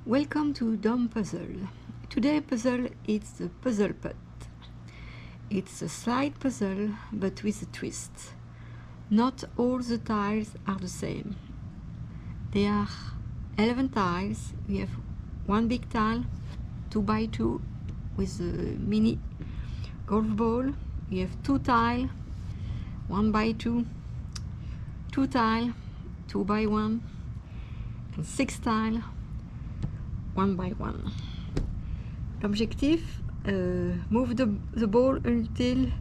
Welcome to Dom Puzzle. Today's puzzle is the puzzle Putt. It's a slide puzzle but with a twist. Not all the tiles are the same. There are 11 tiles. We have one big tile, 2x2 with a mini golf ball. We have two tiles, 1x2, two tiles, 2x1, and 6 tiles, 1x1. L'objectif, move the ball until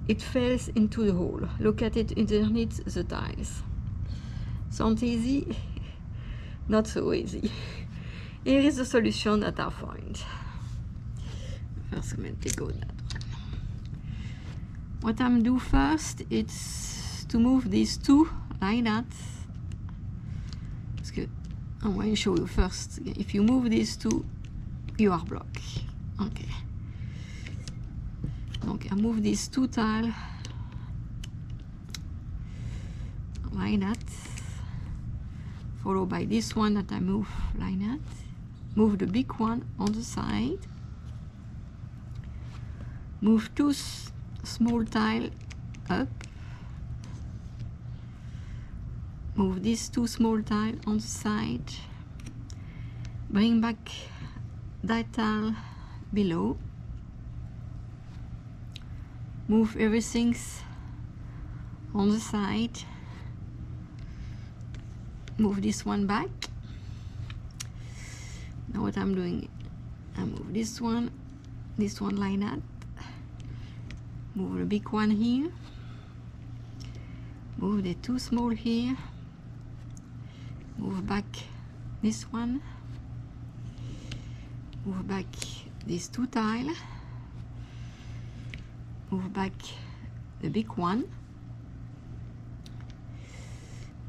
it falls into the hole. Look at it underneath the tiles. Sounds easy? Not so easy. Here is the solution that I find. First, I'm going to go that one. What I'm do first is to move these two like that. I want to show you first. If you move these two, you are blocked. Okay. Donc I move these two tiles like that, followed by this one that I move like that. Move the big one on the side. Move two small tiles up. Move these two small tiles on the side. Bring back that tile below. Move everything on the side. Move this one back. Now what I'm doing, I move this one like that. Move the big one here. Move the two small here. Move back this one. Move back these two tiles. Move back the big one.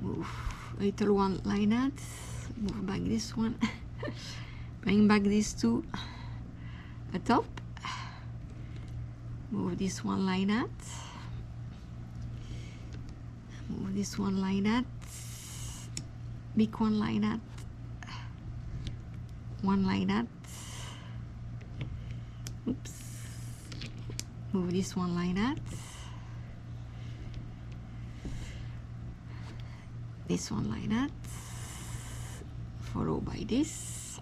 Move little one like that. Move back this one. Bring back these two atop. Move this one like that. Move this one like that. Big one like that. One like that. Oops. Move this one like that. This one like that. Followed by this.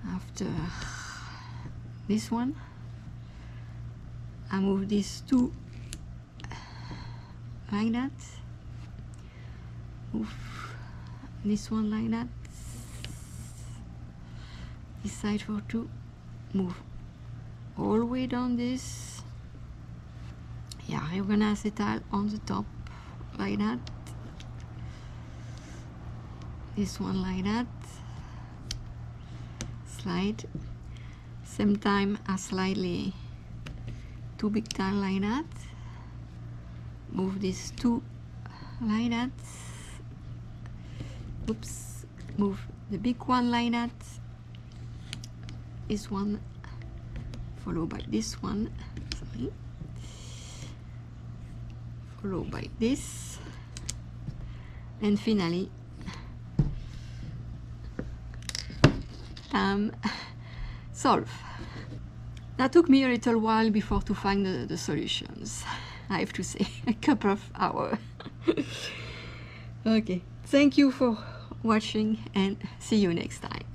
After this one, I move these two like that. Move this one like that. This side for two. Move all the way down this. Yeah, reorganize the tile on the top like that. This one like that. Slide. Same time I slightly two big tile like that. Move these two like that. Oops. Move the big one like that. This one followed by this one. Sorry. Followed by this. And finally, solve. That took me a little while before to find the solutions. I have to say, a couple of hours. Okay, thank you for watching and see you next time.